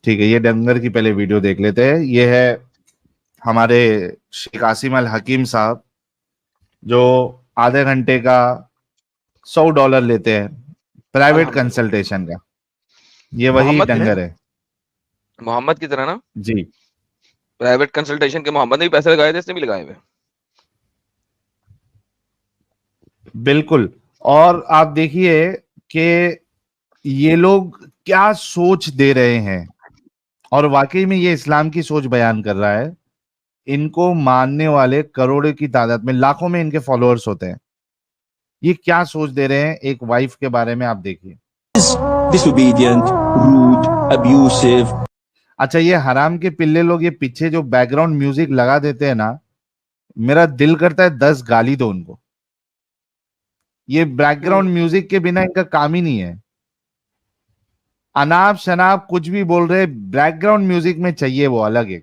ٹھیک ہے, یہ ڈنگر کی پہلے ویڈیو دیکھ لیتے ہیں. یہ ہے ہمارے شیخ عاصم الحکیم صاحب جو آدھے گھنٹے کا $100 لیتے ہیں پرائیویٹ کنسلٹیشن کا. یہ وہی ڈنگر ہے محمد کی طرح نا جی. پرائیویٹ کنسلٹیشن کے محمد نے بھی پیسے لگائے تھے, اس نے بھی لگائے ہوئے. بالکل. اور آپ دیکھیے کہ یہ لوگ کیا سوچ دے رہے ہیں, اور واقعی میں یہ اسلام کی سوچ بیان کر رہا ہے. ان کو ماننے والے کروڑوں کی تعداد میں, لاکھوں میں ان کے فالوورز ہوتے ہیں. یہ کیا سوچ دے رہے ہیں ایک وائف کے بارے میں, آپ دیکھیے. disobedient, rude, abusive. اچھا, یہ حرام کے پلے لوگ یہ پیچھے جو بیک گراؤنڈ میوزک لگا دیتے ہیں نا, میرا دل کرتا ہے 10 گالی دو ان کو. یہ بیک گراؤنڈ میوزک کے بنا ان کا کام ہی نہیں ہے. اناپ شناپ کچھ بھی بول رہے, بیک گراؤنڈ میوزک میں چاہیے وہ الگ ہے.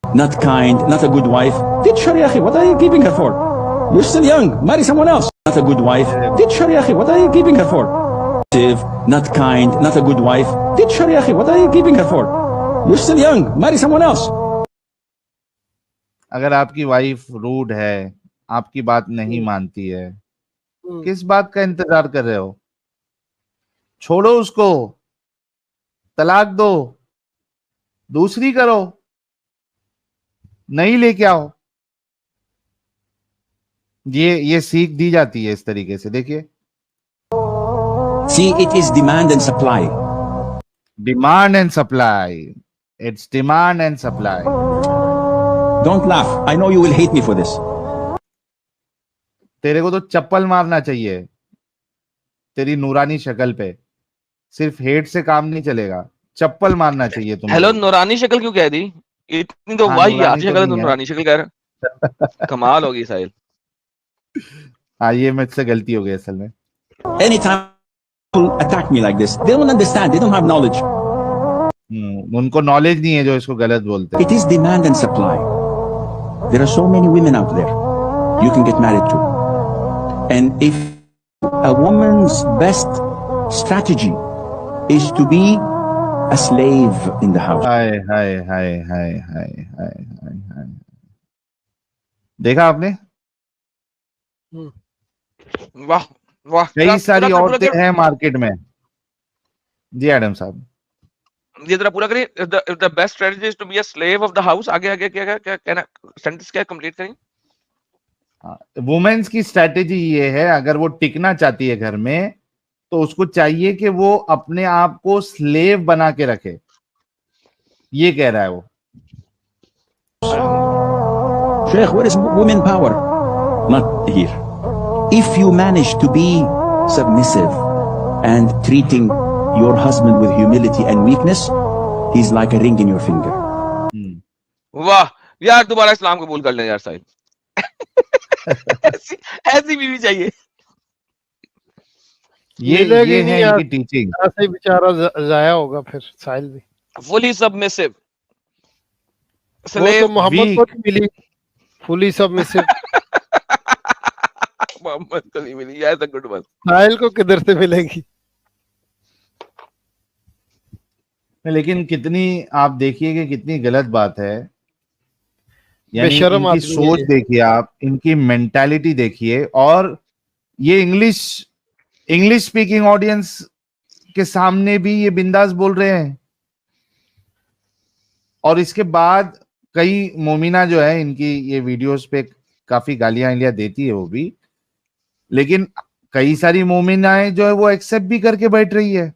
Not kind, not a good wife. Teach her, ya akhi, what are you keeping her for? You're still young, marry someone else. Not a good wife. Teach her, ya akhi, what are you keeping her for? Not kind, not a good wife. Teach her, ya akhi, what are you keeping her for? You're still young, marry someone else. اگر آپ کی wife road ہے, آپ کی بات نہیں مانتی ہے, کس بات کا انتظار کر رہے ہو؟ چھوڑو اس کو, طلاق دو, دوسری کرو, نہیں لے کے آؤ. یہ سیکھ دی جاتی ہے اس طریقے سے. دیکھیے, See, it is demand and supply. Demand and supply. It's demand and supply. Don't laugh. I know you will hate me for this. تیرے کو تو چپل مارنا چاہیے تیری نورانی شکل پہ. صرف ہیٹ سے کام نہیں چلے گا, چپل مارنا چاہیے تم. ہیلو, نورانی شکل کیوں کہہ دی؟ اتنی تو واہی آتی شکل ہے, نورانی شکل کہہ رہا. کمال ہوگی ساحل. ہاں, یہ مجھ سے غلطی ہو گئی اصل میں. Anytime people attack me like this, they don't understand. They don't have knowledge. ان کو نالج نہیں ہے جو اس کو غلط بولتے. It is demand and supply. There are so many women out there you can get married to. And if a woman's best strategy is to be a slave in the house. ہائے ہائے ہائے ہائے ہائے ہائے ہائے. دیکھا آپ نے, واہ واہ, کئی ساری عورتیں ہیں market میں. جی ایڈم صاحب, یہ ذرا پورا کریں. the best strategy is to be a slave of the house. آگے آگے کیا کہنا, سینٹنس کیا کمپلیٹ کریں. وومنس کی اسٹریٹجی یہ ہے, اگر وہ ٹکنا چاہتی ہے گھر میں تو اس کو چاہیے کہ وہ اپنے آپ کو سلیو بنا کے رکھے. یہ کہہ رہا ہے وہ. Sheikh, where is women power? Not here. If you manage to be submissive and treating your husband with humility and weakness, he's like a ring in your finger. واہ یار, دوبارہ اسلام قبول کر لیں یار ساحل. ایسی بیوی چاہیے. یہ ہے ان کی ٹیچنگ. ایسے ہی بیچارہ ضائع ہوگا پھر ساحل بھی. فلی سبمسو. وہ تو محمد کو نہیں ملی فلی سبمسو. محمد کو نہیں ملی. ایسا گڈ ون. ساحل کو کدھر سے ملے گی؟ لیکن کتنی آپ دیکھیے کہ کتنی غلط بات ہے. یعنی ان کی سوچ دیکھیے آپ, ان کی مینٹالٹی دیکھیے. اور یہ انگلش اسپیکنگ آڈینس کے سامنے بھی یہ بنداز بول رہے ہیں. اور اس کے بعد کئی مومنہ جو ہے ان کی یہ ویڈیوز پہ کافی گالیاں دیتی ہے وہ بھی, لیکن کئی ساری مومنہ جو ہے وہ ایکسپٹ بھی کر کے بیٹھ رہی ہے.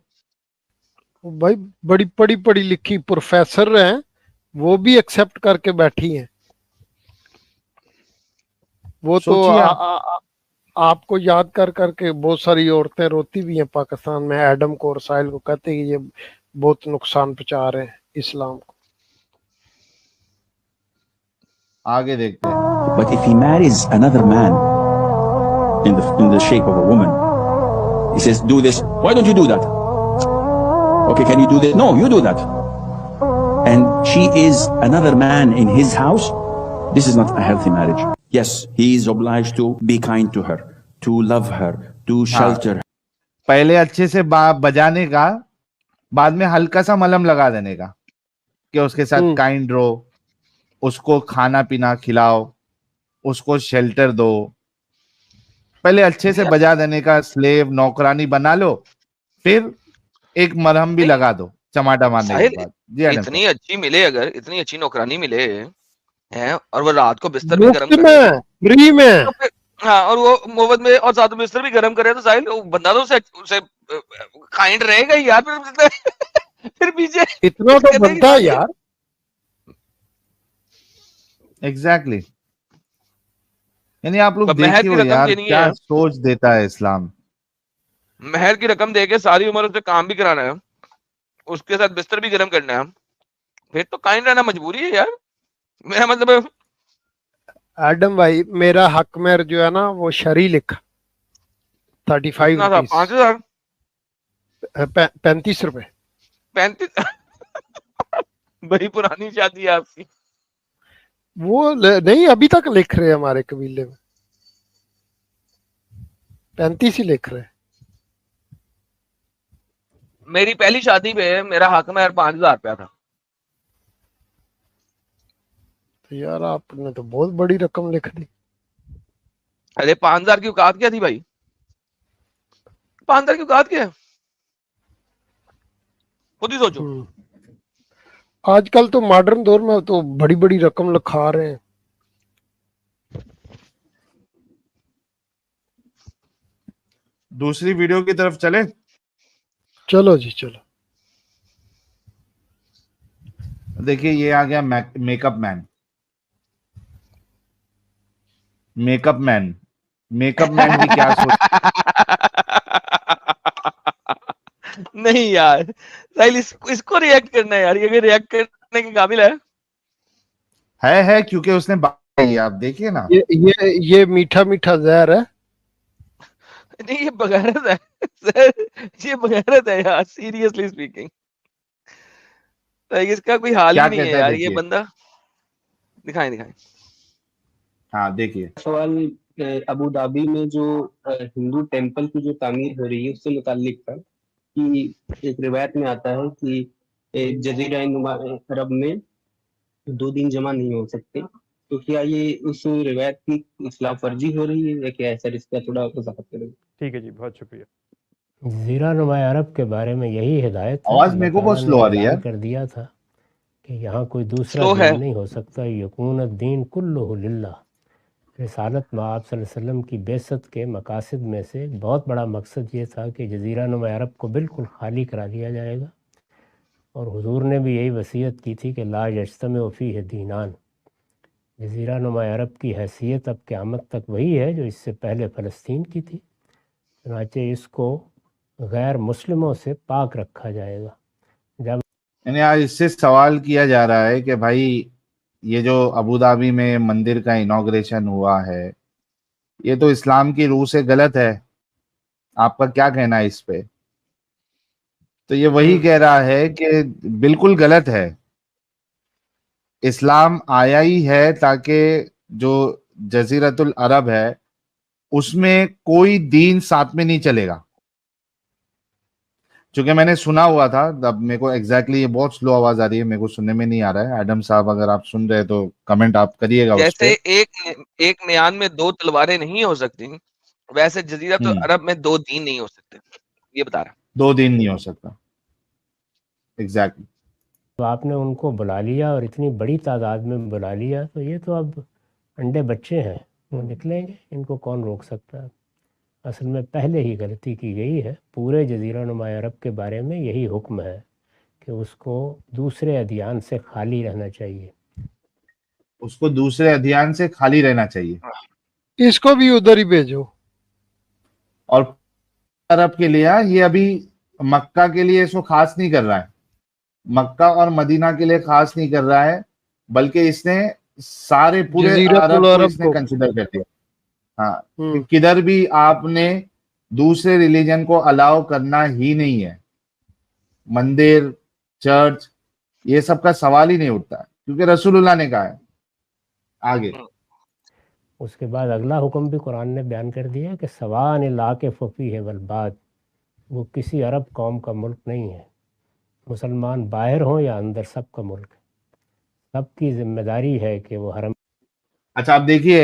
بھائی بڑی پڑھی لکھی پروفیسر ہیں, وہ بھی ایکسپٹ کر کے بیٹھی ہیں. وہ تو آپ کو یاد کر کے بہت ساری عورتیں روتی بھی ہیں پاکستان میں, ایڈم کو اور ساحل کو, کہتے ہیں کہ یہ بہت نقصان پہنچا رہے ہیں اسلام کو. آگے دیکھتے ہیں. But if he marries another man in the shape of a woman, he says, do this. Why don't you do that? Okay, can you do this? No, you do that. And she is another man in his house. This is not a healthy marriage. Yes, he is obliged to be kind to her, to love her, to shelter her. پہلے اچھے سے بجانے کا, بعد میں ہلکا سا ملم لگا دینے کا کہ اس کے ساتھ کائنڈ رہو, اس کو کھانا پینا کھلاؤ, اس کو شیلٹر دو, پہلے اچھے سے بجا دینے کا, سلیو نوکرانی بنا لو, پھر ایک مرہم بھی لگا دو چماٹا مارنے کے بعد. جی ایڈم اتنی اچھی ملے, اگر اتنی اچھی نوکرانی ملے ہیں اور وہ رات کو بستر بھی گرم مفت کرے میں فری میں, تو پھر ہاں, اور وہ مفت میں اور ساتھ میں بستر بھی گرم کرے تو ساحل بندہ تو اسے کائنڈ رہے گا یار. پھر پیچھے اتنا تو بنتا ہے یار. ایگزیکٹلی, یعنی آپ لوگ مہر دیکھیے کی ہو رقم یار دینی کیا ہے, سوچ دیتا ہے اسلام. مہر کی رقم دے کے ساری عمر اسے کام بھی کرانا ہے, اس کے ساتھ بستر بھی گرم کرنا ہے, پھر تو کائنڈ رہنا مجبوری ہے یار. میرا مطلب ایڈم بھائی میرا حق مہر جو ہے نا وہ شرعی لکھا 35 کتنا تھا, روپیز, 5,000 35 روپے. 35 بڑی پرانی شادی ہے آپ کی. وہ نہیں ابھی تک لکھ رہے ہمارے قبیلے میں 35 ہی لکھ رہے. میری پہلی شادی پہ میرا حق مہر 5,000 روپیہ تھا. تو یار آپ نے تو بہت بڑی رقم لکھ دی. ارے 5,000 کی اوقات کیا تھی بھائی, 5,000 کی اوقات کیا ہے, خود ہی سوچو. آج کل تو ماڈرن دور میں تو بڑی بڑی رقم لکھا رہے ہیں. دوسری ویڈیو کی طرف چلے. چلو جی چلو. دیکھیے یہ آ گیا میک اپ مین. میک اپ مین, میک اپ مین بھی کیا سوچ. نہیں یار ساحل, اس کو ریئیکٹ کرنا ہے یار, یہ ریئیکٹ کرنے کے قابل ہے کیونکہ اس نے بات کی, آپ دیکھیے نا. یہ میٹھا میٹھا زہر ہے. نہیں, یہ بغیرت ہے, یہ بغیرت ہے یار, سیریسلی اسپیکنگ. اس کا کوئی حال کیا ہی نہیں ہے کہتا یار, یہ دیکھیے. بندہ. دکھائیں. ہاں دیکھیے سوال ابو دھابی میں جو ہندو ٹیمپل کی جو تعمیر ہو رہی ہے اس سے متعلق تھا کہ ایک روایت میں آتا ہے کہ جزیرہ نما عرب میں 2 دن جمع نہیں ہو سکتے, تو کیا یہ اس روایت کی خلاف ورزی ہو رہی ہے یا کیا ہے سر, اس کا تھوڑا وضاحت کریں. ٹھیک ہے جی, بہت شکریہ. جزیرہ نما عرب کے بارے میں یہی ہدایت ہے. آواز اللہ میرے کو بہت تعالیٰ سلو نے آ رہی ہے. اعلان کر دیا تھا کہ یہاں کوئی دوسرا سلو ہے. دین نہیں ہو سکتا. یکون الدین کلہ للہ. رسالت میں آپ صلی اللہ علیہ وسلم کی بعثت کے مقاصد میں سے بہت بڑا مقصد یہ تھا کہ جزیرہ نما عرب کو بالکل خالی کرا دیا جائے گا, اور حضور نے بھی یہی وصیت کی تھی کہ لا یجتمع فیہ دینان. جزیرہ نما عرب کی حیثیت اب قیامت تک وہی ہے جو اس سے پہلے فلسطین کی تھی, چنانچہ اس کو غیر مسلموں سے پاک رکھا جائے گا. جب یعنی آج اس سے سوال کیا جا رہا ہے کہ بھائی یہ جو ابو دھابی میں مندر کا انوگریشن ہوا ہے یہ تو اسلام کی روح سے غلط ہے, آپ کا کیا کہنا ہے اس پہ. تو یہ وہی کہہ رہا ہے کہ بالکل غلط ہے. اسلام آیا ہی ہے تاکہ جو جزیرۃ العرب ہے اس میں کوئی دین ساتھ میں نہیں چلے گا. چونکہ میں نے سنا ہوا تھا, اب میرے کو ایگزیکٹلی یہ بہت سلو آواز آ رہی ہے, میرے کو سننے میں نہیں آ رہا ہے. ایڈم صاحب اگر آپ سن رہے تو کمنٹ آپ کریے گا اس پہ. جیسے ایک میان میں 2 تلواریں نہیں ہو سکتی, ویسے جزیرۃ العرب میں 2 دین نہیں ہو سکتے, یہ بتا رہا. 2 دن نہیں ہو سکتا. ایگزیکٹلی. تو آپ نے ان کو بلا لیا اور اتنی بڑی تعداد میں بلا لیا, تو یہ تو اب انڈے بچے ہیں, وہ نکلیں گے, ان کو کون روک سکتا ہے. اصل میں پہلے ہی غلطی کی گئی ہے. پورے جزیرہ نما عرب کے بارے میں یہی حکم ہے کہ اس کو دوسرے ادیان سے خالی رہنا چاہیے. اس کو دوسرے ادیان سے خالی رہنا چاہیے, اس کو بھی ادھر ہی بھیجو. اور عرب کے لیے یہ ابھی مکہ کے لیے اس کو خاص نہیں کر رہا ہے, مکہ اور مدینہ کے لیے خاص نہیں کر رہا ہے, بلکہ اس نے سارے پورے جزیرۃ عرب کو العرب اس نے کو. کنسیڈر کر دیا. ہاں, کہ کدھر بھی آپ نے دوسرے ریلیجن کو الاؤ کرنا ہی نہیں ہے. مندر, چرچ, یہ سب کا سوال ہی نہیں اٹھتا, کیونکہ رسول اللہ نے کہا ہے. آگے اس کے بعد اگلا حکم بھی قرآن نے بیان کر دیا کہ سواء العاکف فیہ والباد, وہ کسی عرب قوم کا ملک نہیں ہے, مسلمان باہر ہوں یا اندر، سب کا ملک ہے، سب کی ذمہ داری ہے کہ وہ حرم. اچھا آپ دیکھیے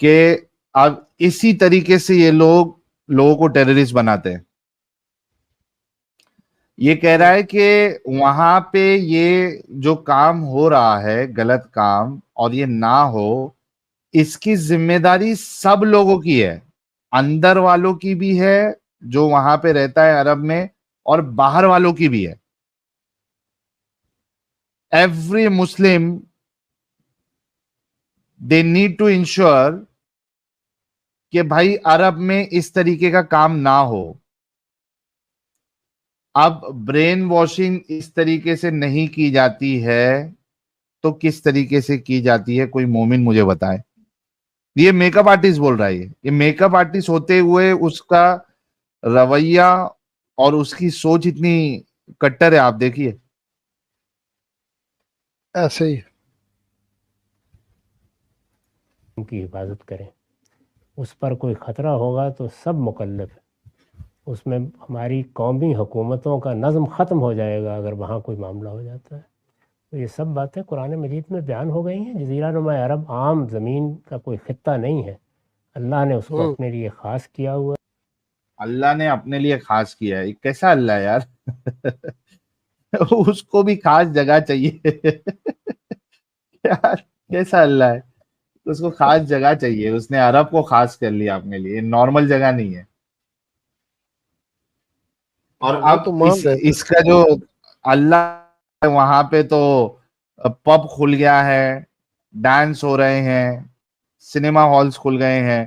کہ اب اسی طریقے سے یہ لوگوں کو ٹیررسٹ بناتے ہیں. یہ کہہ رہا ہے کہ وہاں پہ یہ جو کام ہو رہا ہے غلط کام، اور یہ نہ ہو، اس کی ذمہ داری سب لوگوں کی ہے، اندر والوں کی بھی ہے جو وہاں پہ رہتا ہے عرب میں، اور باہر والوں کی بھی ہے. Every Muslim they need to ensure کہ بھائی عرب میں اس طریقے کا کام نہ ہو. اب برین واشنگ اس طریقے سے نہیں کی جاتی ہے تو کس طریقے سے کی جاتی ہے؟ کوئی مومن مجھے بتائے. یہ میک اپ آرٹسٹ بول رہا ہے، یہ میک اپ آرٹسٹ ہوتے ہوئے اس کا رویہ اور اس کی سوچ اتنی کٹر ہے. آپ دیکھیے ایسے ہی ان کی حفاظت کریں. اس پر کوئی خطرہ ہوگا تو سب مکلف ہے، اس میں ہماری قومی حکومتوں کا نظم ختم ہو جائے گا اگر وہاں کوئی معاملہ ہو جاتا ہے. تو یہ سب باتیں قرآن مجید میں بیان ہو گئی ہیں. جزیرہ نما عرب عام زمین کا کوئی خطہ نہیں ہے، اللہ نے اس کو اپنے لیے خاص کیا ہوا ہے. اللہ نے اپنے لیے خاص کیا ہے. کیسا اللہ ہے یار اس کو بھی خاص جگہ چاہیے یار کیسا اللہ ہے، اس کو خاص جگہ چاہیے. اس نے عرب کو خاص کر لیا اپنے لیے، نارمل جگہ نہیں ہے. اور وہ اب تو مان رہے اس کا جو اللہ وہاں پہ تو پب کھل گیا ہے، ڈانس ہو رہے ہیں، سنیما ہالز کھل گئے ہیں،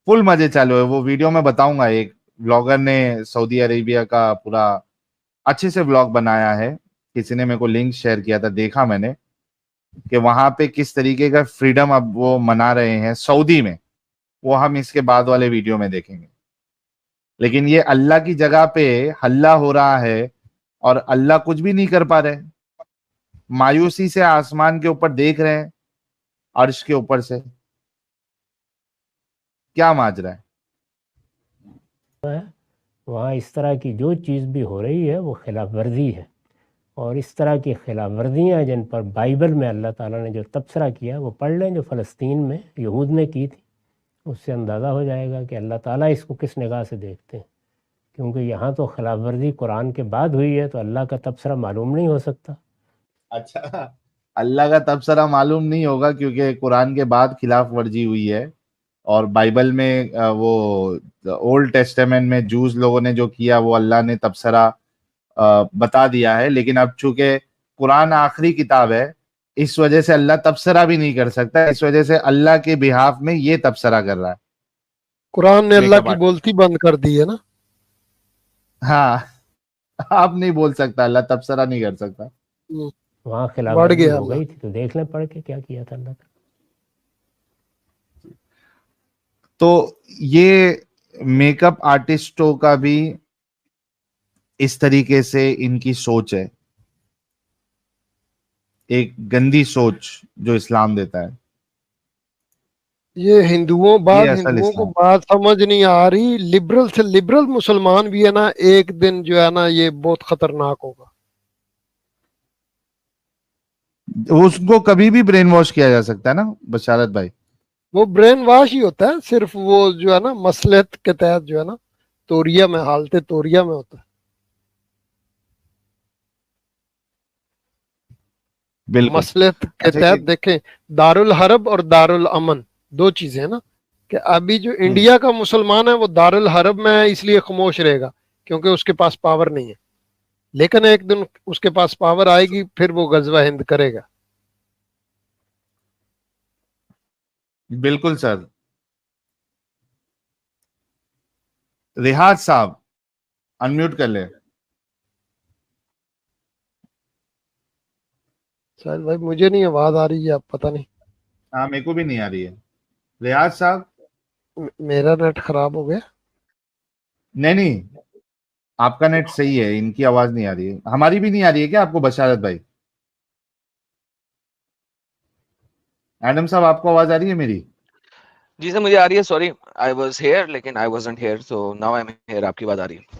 فل مزے چالو ہے. وہ ویڈیو میں بتاؤں گا، ایک بلاگر نے سعودی عربیہ کا پورا اچھے سے بلاگ بنایا ہے، کسی نے میرے کو لنک شیئر کیا تھا، دیکھا میں نے کہ وہاں پہ کس طریقے کا فریڈم اب وہ منا رہے ہیں سعودی میں. وہ ہم اس کے بعد والے ویڈیو میں دیکھیں گے. لیکن یہ اللہ کی جگہ پہ ہلہ ہو رہا ہے اور اللہ کچھ بھی نہیں کر پا رہے. مایوسی سے آسمان کے اوپر دیکھ رہے ہیں، عرش کے اوپر سے کیا ماجرا ہے. وہاں اس طرح کی جو چیز بھی ہو رہی ہے وہ خلاف ورزی ہے، اور اس طرح کی خلاف ورزیاں جن پر بائبل میں اللہ تعالیٰ نے جو تبصرہ کیا وہ پڑھ لیں، جو فلسطین میں یہود نے کی تھی. اس سے اندازہ ہو جائے گا کہ اللہ تعالیٰ اس کو کس نگاہ سے دیکھتے ہیں. کیونکہ یہاں تو خلاف ورزی قرآن کے بعد ہوئی ہے تو اللہ کا تبصرہ معلوم نہیں ہو سکتا. اچھا اللہ کا تبصرہ معلوم نہیں ہوگا کیونکہ قرآن کے بعد خلاف ورزی ہوئی ہے، اور بائبل میں وہ اولڈ ٹیسٹمنٹ میں جوز لوگوں نے جو کیا وہ اللہ نے تبصرہ بتا دیا ہے. لیکن اب چونکہ قرآن آخری کتاب ہے اس وجہ سے اللہ تبصرہ بھی نہیں کر سکتا، اس وجہ سے اللہ کے بہاف میں یہ تبصرہ کر رہا ہے. قرآن نے اللہ کی بولتی بند کر دی ہے نا. ہاں آپ نہیں بول سکتا، اللہ تبصرہ نہیں کر سکتا. وہاں خلاف ورزی ہو گئی تھی تو دیکھ لیں پڑھ کے کیا کیا تھا اللہ کا. تو یہ میک اپ آرٹسٹوں کا بھی اس طریقے سے ان کی سوچ ہے، ایک گندی سوچ جو اسلام دیتا ہے. یہ ہندوؤں کو بات سمجھ نہیں آ رہی. لبرل سے لبرل مسلمان بھی ہے نا، ایک دن جو ہے نا یہ بہت خطرناک ہوگا. اس کو کبھی بھی برین واش کیا جا سکتا ہے نا بشارت بھائی. وہ برین واش ہی ہوتا ہے، صرف وہ جو ہے نا مصلحت کے تحت جو ہے نا توریہ میں، حالت توریہ میں ہوتا ہے. مصلحت کے تحت دیکھیں، دارالحرب اور دارالامن دو چیزیں ہیں نا. کہ ابھی جو انڈیا کا مسلمان ہے وہ دارالحرب میں ہے، اس لیے خاموش رہے گا کیونکہ اس کے پاس پاور نہیں ہے. لیکن ایک دن اس کے پاس پاور آئے گی، پھر وہ غزوہ ہند کرے گا. بالکل سر. ریحاد صاحب انمیوٹ کر لے. شاید بھائی مجھے نہیں آواز آ رہی ہے، اب پتہ نہیں. ہاں میرے کو بھی نہیں آ رہی ہے. ریحاد صاحب میرا نیٹ خراب ہو گیا. نہیں آپ کا نیٹ صحیح ہے، ان کی آواز نہیں آ رہی ہے. ہماری بھی نہیں آ رہی ہے کیا آپ کو بشارت بھائی؟ ایڈم صاحب آپ کو آواز آ رہی ہے میری؟ جی سر مجھے آ رہی ہے. سوری آئی واز ہیئر لیکن I wasn't here, so now I am here. آپ کی بات آ رہی ہے.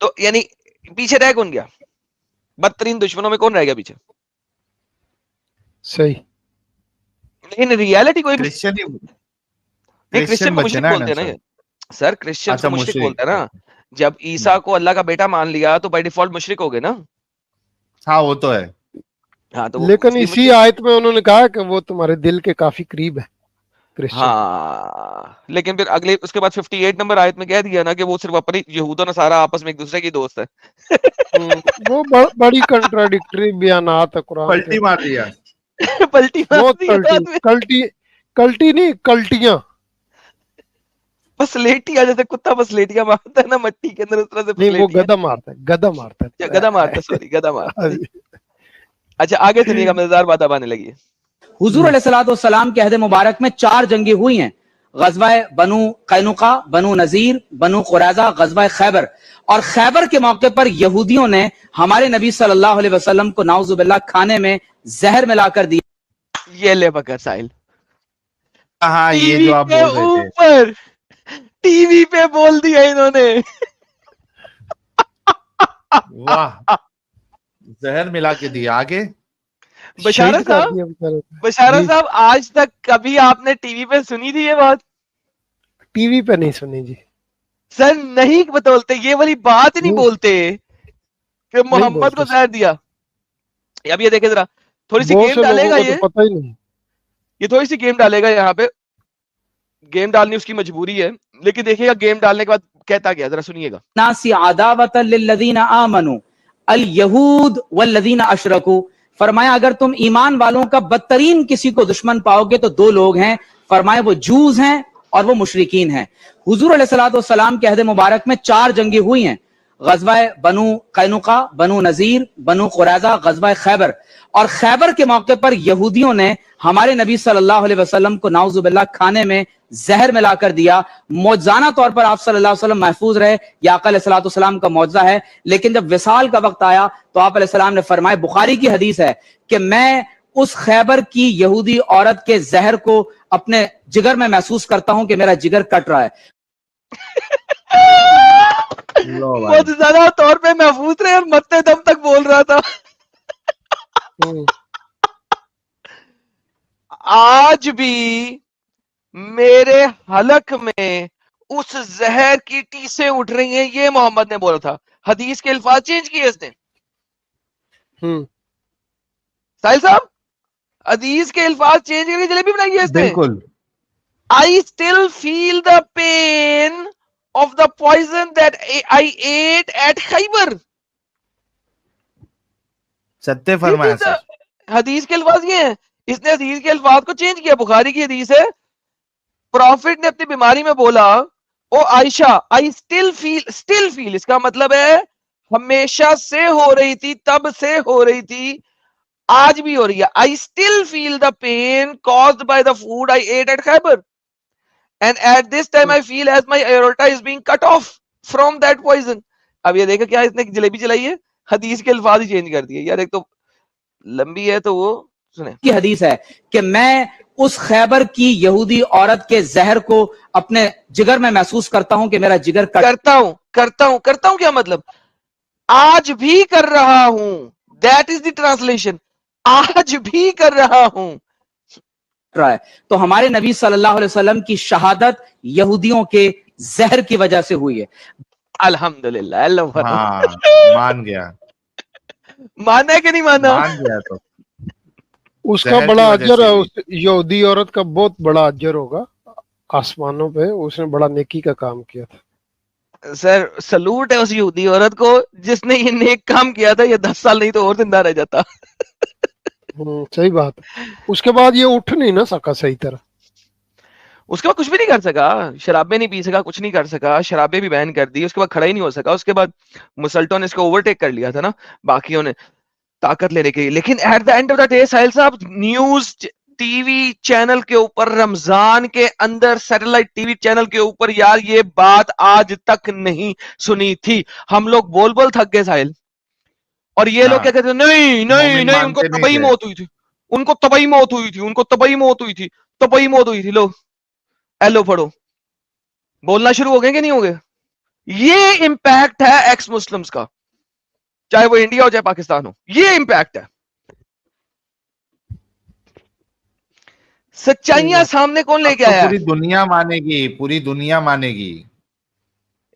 تو یعنی پیچھے رہ کون گیا؟ بدترین دشمنوں میں کون رہ گیا پیچھے؟ صحیح. لیکن ریالٹی کوئی کرسچن کرسچن کو بچے مشرک نا بولتے ہیں نا سر، کرسچن اچھا کو مشرک مشرک. بولتے ہیں نا. جب عیسیٰ کو اللہ کا بیٹا مان لیا تو بائی ڈیفالٹ مشرک ہو گئے نا. ہاں وہ تو ہے. ہاں تو لیکن اسی آیت میں انہوں نے کہا کہ وہ تمہارے دل کے کافی قریب ہے کرسچن. ہاں لیکن پھر اگلے اس کے بعد 58 نمبر آیت میں کہہ دیا نا کہ وہ صرف اپنی یہود و نصارہ آپس میں ایک دوسرے کی دوست ہے. وہ بڑی کنٹراڈکٹری بیانات ہے قرآن کے. پلٹی مار دیا. پلٹی بہت مار دیا کلٹی نہیں کلٹیاں. بس لیٹیا جیسے کتا بس لیٹیا مارتا ہے نا مٹی کے اندر، اس طرح سے نہیں وہ گدا مارتا ہے گدا مارتا، سوری گدا مارتا. اچھا آگے سنیے گا، مزیدار بات اب آنے لگی ہے. حضور علیہ الصلوۃ والسلام کے عہد مبارک میں 4 جنگیں ہوئی ہیں، غزوہ بنو قینقاع، بنو نذیر، بنو قریظہ، غزوہ خیبر. اور خیبر کے موقع پر یہودیوں نے ہمارے نبی صلی اللہ علیہ وسلم کو نعوذ باللہ کھانے میں زہر ملا کر دیا. یہ لے پکڑ ساحل، ہاں یہ جو آپ بول رہے تھے اوپر ٹی وی پہ بول دیا انہوں نے. واہ، زہر ملا کے دیا. آگے بشارت صاحب آج تک کبھی آپ نے ٹی وی پہ سنی تھی یہ بات؟ ٹی وی پہ نہیں سنی جی. سر نہیں بتولتے، یہ والی بات نہیں بولتے کہ محمد کو زہر دیا. اب یہ دیکھیں ذرا، تھوڑی سی گیم ڈالے گا، یہ پتہ ہی نہیں، یہ تھوڑی سی گیم ڈالے گا. یہاں پہ گیم ڈالنی اس کی مجبوری ہے، لیکن دیکھیے گا گیم ڈالنے کے بعد کہتا کیا، ذرا سنیے گا. ناسی عداوۃ للذین آمنوا الیہود والذین اشرکوا. فرمایا اگر تم ایمان والوں کا بدترین کسی کو دشمن پاؤ گے تو 2 لوگ ہیں. فرمایا وہ جوز ہیں اور وہ مشرکین ہیں. حضور علیہ الصلوۃ والسلام کے عہد مبارک میں 4 جنگیں ہوئی ہیں، غزوہ بنو قینقاع، بنو نذیر، بنو قریظہ، غزوہ خیبر. اور خیبر کے موقع پر یہودیوں نے ہمارے نبی صلی اللہ علیہ وسلم کو نعوذ باللہ کھانے میں زہر ملا کر دیا. معجزانہ طور پر آپ صلی اللہ علیہ وسلم محفوظ رہے، یہ آقا علیہ الصلوۃ والسلام کا معجزہ ہے. لیکن جب وصال کا وقت آیا تو آپ علیہ السلام نے فرمایا، بخاری کی حدیث ہے کہ میں اس خیبر کی یہودی عورت کے زہر کو اپنے جگر میں محسوس کرتا ہوں کہ میرا جگر کٹ رہا ہے. معجزانہ طور پہ محفوظ رہے اور مرتے دم تک بول رہا تھا. آج بھی میرے حلق میں اس زہر کی ٹیسیں اٹھ رہی ہیں، یہ محمد نے بولا تھا. حدیث کے الفاظ چینج کیے اس نے. ساحل صاحب حدیث کے الفاظ چینج کر کے جلیبی بنائی ہے اس نے. بالکل. I still feel the pain of the poison that I ate at Khaybar. ستے فرمایا سر. حدیث کے الفاظ یہ ہیں، اس نے حدیث کے الفاظ کو چینج کیا. بخاری کی حدیث ہے، پروفٹ نے اپنی بیماری میں بولا، او عائشہ I still feel اس کا مطلب ہے ہمیشہ سے ہو رہی تھی، تب سے ہو رہی تھی، آج بھی ہو رہی ہے. I still feel the pain caused by the food I ate at Khaybar. And at this time I feel as my aorta is being cut off from that poison. اب یہ دیکھا کیا اس نے جلیبی چلائی ہے، حدیث کے الفاظ ہی چینج کر دیے. یار ایک تو لمبی ہے تو وہ سنیں. کی حدیث ہے کہ میں اس خیبر کی یہودی عورت کے زہر کو اپنے جگر میں محسوس کرتا ہوں کہ میرا جگر کرتا ہوں کیا مطلب؟ آج بھی کر رہا ہوں. That is the translation. آج بھی کر رہا ہوں. ہے. تو ہمارے نبی صلی اللہ علیہ وسلم کی شہادت یہودیوں کے زہر کی وجہ سے ہوئی ہے. الحمدللہ. اللہ مان گیا. مانا ہے کہ نہیں مانا؟ مان گیا. تو اس کا بڑا اجر ہے، اس یہودی عورت کا بہت بڑا اجر ہوگا آسمانوں پہ. اس نے بڑا نیکی کا کام کیا تھا. سر سلوٹ ہے اس یہودی عورت کو جس نے یہ نیک کام کیا تھا. یہ 10 سال نہیں تو اور زندہ رہ جاتا. صحیح بات. اس کے بعد یہ اٹھ نہیں نہ سکا صحیح طرح. اس کے بعد کچھ بھی نہیں کر سکا، شرابیں نہیں پی سکا، کچھ نہیں کر سکا، شرابیں بھی بین کر دی. اس کے بعد کھڑا ہی نہیں ہو سکا. اس کے بعد مسلطوں نے اس کو اوورٹیک کر لیا تھا نا باقیوں نے طاقت لینے کے لیے. لیکن at the end of the day Sahil sahab, news T V channel کے اوپر، رمضان کے اندر سیٹلائٹ ٹی وی چینل کے اوپر، یار یہ بات آج تک نہیں سنی تھی. ہم لوگ بول بول تھک گئے ساحل. اور یہ لوگ کیا کہتے ہیں، نہیں ان کو طبعی موت ہوئی تھی، ان کو طبعی موت ہوئی تھی، ان کو طبعی موت ہوئی تھی، طبعی موت ہوئی تھی. لو ایلو پڑھو. بولنا شروع ہو گئے کہ نہیں ہو گئے؟ یہ امپیکٹ ہے ایکس مسلمز کا, چاہے وہ انڈیا ہو چاہے پاکستان ہو, یہ امپیکٹ ہے. سچائیاں سامنے کون لے کے اب تو آیا ہے؟ پوری دنیا مانے گی, پوری دنیا مانے گی.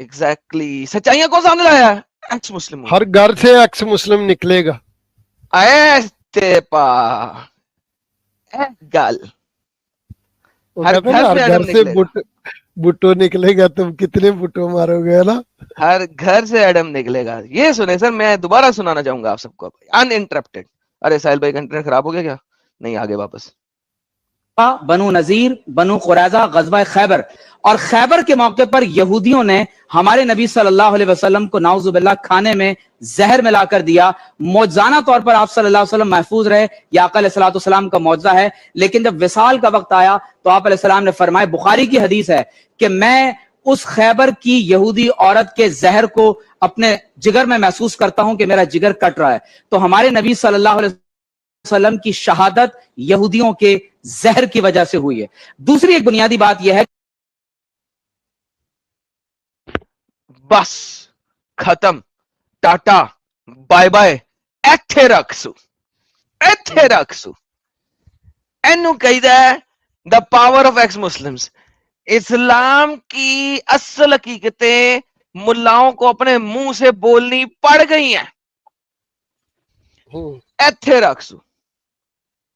ایگزیکٹلی, سچائیاں کون سامنے لایا ہے؟ ایکس مسلم. ہر گھر سے ایکس مسلم نکلے گا. ایسے پا گل وہ ہر کہتے ہیں گھر نا سے ہر ایڈم گھر سے نکلے گا, بٹو نکلے گا, تم کتنے بٹو مارو گے نا. ہر گھر سے ایڈم نکلے گا. یہ سنیں سر, میں دوبارہ سنانا چاہوں گا آپ سب کو ان انٹرپٹیڈ. ارے ساحل بھائی کا انٹرنیٹ خراب ہو گیا کیا؟ نہیں, آگے واپس. بنو نذیر, بنو قریظہ, غزوہ خیبر, اور خیبر کے موقع پر یہودیوں نے ہمارے نبی صلی اللہ علیہ وسلم کو نعوذ باللہ کھانے میں زہر ملا کر دیا. معجزانہ طور پر آپ صلی اللہ علیہ وسلم محفوظ رہے, یہ آقا علیہ الصلوۃ والسلام کا معجزہ ہے. لیکن جب وصال کا وقت آیا تو آپ علیہ السلام نے فرمایا, بخاری کی حدیث ہے, کہ میں اس خیبر کی یہودی عورت کے زہر کو اپنے جگر میں محسوس کرتا ہوں کہ میرا جگر کٹ رہا ہے. تو ہمارے نبی صلی اللہ علیہ وسلم کی شہادت یہودیوں کے زہر کی وجہ سے ہوئی ہے. دوسری ایک بنیادی بات یہ ہے, بس ختم, ٹاٹا بائے بائے, ایتھے رکھسو, ایتھے رکھسو. اینو کہیدا ہے the power of ex Muslims. اسلام کی اصل حقیقتیں ملاؤں کو اپنے منہ سے بولنی پڑ گئی ہیں. ایتھے رکھسو.